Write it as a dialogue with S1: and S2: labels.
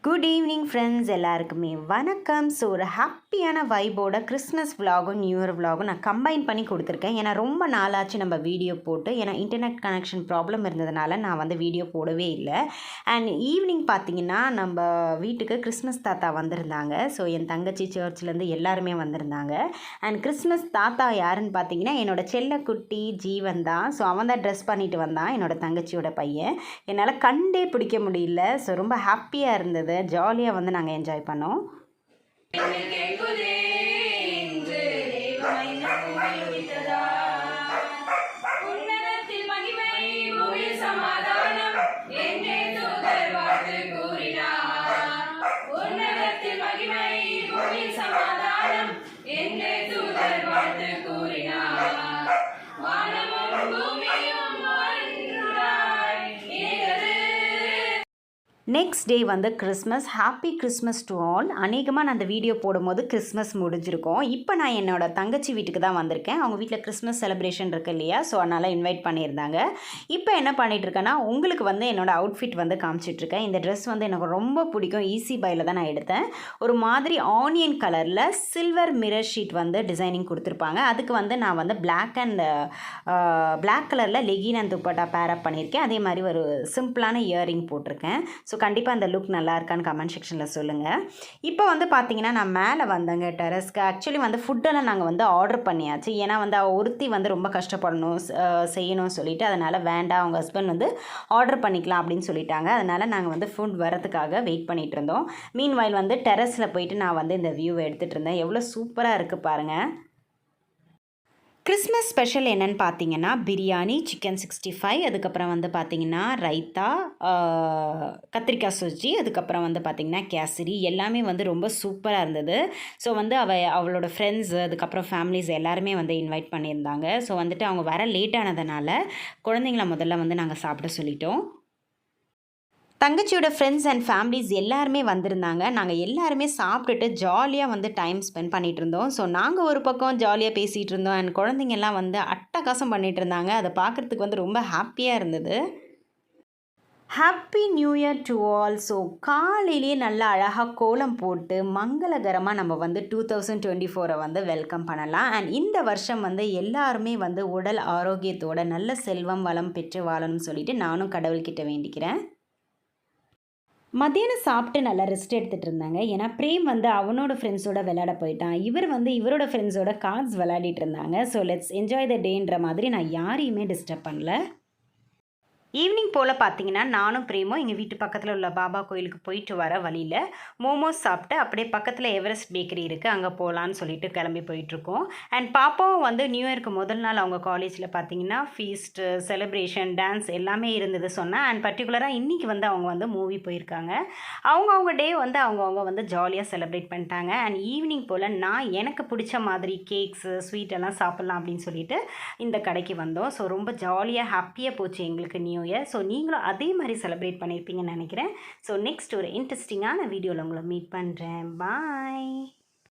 S1: Good evening friends, எல்லாருக்குமே வணக்கம். So ஒரு ஹாப்பியான வைபோட கிறிஸ்மஸ் விலாகும் நியூ இயர் விலாகும் நான் கம்பைன் பண்ணி கொடுத்துருக்கேன். ஏன்னா ரொம்ப நாளாச்சு நம்ம வீடியோ போட்டு, ஏன்னா இன்டர்நெட் கனெக்ஷன் ப்ராப்ளம் இருந்ததுனால நான் வந்து வீடியோ போடவே இல்லை. அண்ட் ஈவினிங் பார்த்திங்கன்னா நம்ம வீட்டுக்கு கிறிஸ்மஸ் தாத்தா வந்திருந்தாங்க. ஸோ என் தங்கச்சி சர்ச்லேருந்து எல்லாருமே வந்திருந்தாங்க. அண்ட் கிறிஸ்மஸ் தாத்தா யாருன்னு பார்த்தீங்கன்னா என்னோடய செல்லக்குட்டி ஜீவன் தான். ஸோ அவன் தான் ட்ரெஸ் பண்ணிட்டு வந்தான், என்னோடய தங்கச்சியோட பையன். என்னால் கண்டே பிடிக்க முடியல. ஸோ ரொம்ப ஹாப்பியாக இருந்தது, ஜாலியாக வந்து நாங்கள் என்ஜாய் பண்ணோம். நெக்ஸ்ட் டே வந்து Christmas. Happy Christmas to all. அநேகமாக நான் அந்த வீடியோ போடும்போது கிறிஸ்மஸ் முடிஞ்சிருக்கும். இப்போ நான் என்னோடய தங்கச்சி வீட்டுக்கு தான் வந்திருக்கேன். அவங்க வீட்டில் கிறிஸ்மஸ் செலிப்ரேஷன் இருக்குது இல்லையா, ஸோ அதனால் இன்வைட் பண்ணியிருந்தாங்க. இப்போ என்ன பண்ணிகிட்ருக்கேன்னா உங்களுக்கு வந்து என்னோடய அவுட்ஃபிட் வந்து காமிச்சிட்ருக்கேன். இந்த ட்ரெஸ் வந்து எனக்கு ரொம்ப பிடிக்கும். ஈஸி பையில் தான் நான் எடுத்தேன். ஒரு மாதிரி ஆனியன் கலரில் சில்வர் மிரர் ஷீட் வந்து டிசைனிங் கொடுத்துருப்பாங்க. அதுக்கு வந்து நான் வந்து பிளாக் கலரில் லெகின் அண்ட் துப்பட்டா பேரப் பண்ணியிருக்கேன். அதே மாதிரி ஒரு சிம்பிளான இயரிங் போட்டிருக்கேன். ஸோ கண்டிப்பாக அந்த லுக் நல்லா இருக்கான்னு கமெண்ட் செக்ஷனில் சொல்லுங்கள். இப்போ வந்து பார்த்திங்கன்னா நான் மேலே வந்தேங்க டெரஸ்க்கு. ஆக்சுவலி வந்து ஃபுட்டெல்லாம் நாங்கள் வந்து ஆர்டர் பண்ணியாச்சு. ஏன்னா வந்து ஒருத்தி வந்து ரொம்ப கஷ்டப்படணும் செய்யணும்னு சொல்லிட்டு, அதனால் வேண்டாம், அவங்க ஹஸ்பண்ட் வந்து ஆர்டர் பண்ணிக்கலாம் அப்படின்னு சொல்லிட்டாங்க. அதனால் நாங்கள் வந்து ஃபுட் வரதுக்காக வெயிட் பண்ணிகிட்டு இருந்தோம். மீன்வைல் வந்து டெரஸில் போயிட்டு நான் வந்து இந்த வியூவை எடுத்துகிட்டு இருந்தேன். எவ்வளோ சூப்பராக இருக்குது பாருங்கள். கிறிஸ்மஸ் ஸ்பெஷல் என்னென்னு பார்த்தீங்கன்னா பிரியாணி, சிக்கன் 65, அதுக்கப்புறம் வந்து பார்த்திங்கன்னா ரைத்தா, கத்திரிக்காய் சொஜ்ஜி, அதுக்கப்புறம் வந்து பார்த்திங்கன்னா கேசரி, எல்லாமே வந்து ரொம்ப சூப்பராக இருந்தது. ஸோ வந்து அவளோட ஃப்ரெண்ட்ஸு, அதுக்கப்புறம் ஃபேமிலிஸ் எல்லாருமே வந்து இன்வைட் பண்ணியிருந்தாங்க. ஸோ வந்துட்டு அவங்க வர லேட் ஆனதுனால குழந்தைங்கள முதல்ல வந்து நாங்கள் சாப்பிட சொல்லிட்டோம். தங்கச்சியோட ஃப்ரெண்ட்ஸ் அண்ட் ஃபேமிலிஸ் எல்லாருமே வந்திருந்தாங்க. நாங்கள் எல்லாருமே சாப்பிட்டுட்டு ஜாலியாக வந்து டைம் ஸ்பெண்ட் பண்ணிகிட்டு இருந்தோம். ஸோ நாங்கள் ஒரு பக்கம் ஜாலியாக பேசிகிட்டு இருந்தோம். அண்ட் குழந்தைங்கள்லாம் வந்து அட்டகாசம் பண்ணிகிட்டு இருந்தாங்க. அதை பார்க்குறதுக்கு வந்து ரொம்ப ஹாப்பியாக இருந்தது. Happy new year to all. So காலையிலேயே நல்லா அழகாக கோலம் போட்டு மங்களகரமாக நம்ம வந்து 2024 வந்து வெல்கம் பண்ணலாம். அண்ட் இந்த வருஷம் வந்து எல்லாருமே வந்து உடல் ஆரோக்கியத்தோட நல்ல செல்வம் வளம் பெற்று வாழணும்னு சொல்லிட்டு நானும் கடவுள்கிட்ட வேண்டிக்கிறேன். மத்தியானம் சாப்பிட்டு நல்லா ரெஸ்ட் எடுத்துகிட்டு இருந்தாங்க. ஏன்னா பிரேம் வந்து அவனோட ஃப்ரெண்ட்ஸோட விளையாட போயிட்டான். இவர் வந்து இவரோட ஃப்ரெண்ட்ஸோட கார்ட்ஸ் விளையாடிட்டு இருந்தாங்க. ஸோ லெட்ஸ் என்ஜாய் த டேன்ற மாதிரி நான் யாரையுமே டிஸ்டர்ப் பண்ணல. ஈவினிங் போல் பார்த்தீங்கன்னா நானும் பிரேமும் எங்கள் வீட்டு பக்கத்தில் உள்ள பாபா கோயிலுக்கு போயிட்டு வர வழியில் மோமோஸ் சாப்பிட்டு அப்படியே பக்கத்தில் எவரெஸ்ட் பேக்கரி இருக்குது, அங்கே போகலான்னு சொல்லிட்டு கிளம்பி போயிட்டுருக்கோம். அண்ட் பாப்பாவும் வந்து நியூ இயருக்கு முதல் நாள் அவங்க காலேஜில் பார்த்தீங்கன்னா ஃபீஸ்ட்டு, செலிப்ரேஷன், டான்ஸ் எல்லாமே இருந்தது சொன்னேன். அண்ட் பர்டிகுலராக இன்றைக்கி வந்து அவங்க வந்து மூவி போயிருக்காங்க. அவங்க டே வந்து அவங்க வந்து ஜாலியாக செலிப்ரேட் பண்ணிட்டாங்க. அண்ட் ஈவினிங் போல் நான் எனக்கு பிடிச்ச மாதிரி கேக்ஸு, ஸ்வீட் எல்லாம் சாப்பிட்லாம் அப்படின்னு சொல்லிட்டு இந்த கடைக்கு வந்தோம். ஸோ ரொம்ப ஜாலியாக ஹாப்பியாக போச்சு எங்களுக்கு நியூ இயர். ஸோ நீங்களும் அதே மாதிரி செலிப்ரேட் பண்ணியிருப்பீங்கன்னு நினைக்கிறேன். ஸோ நெக்ஸ்ட் ஒரு இன்ட்ரெஸ்டிங்கான வீடியோவில் உங்களை மீட் பண்ணுறேன். பாய்.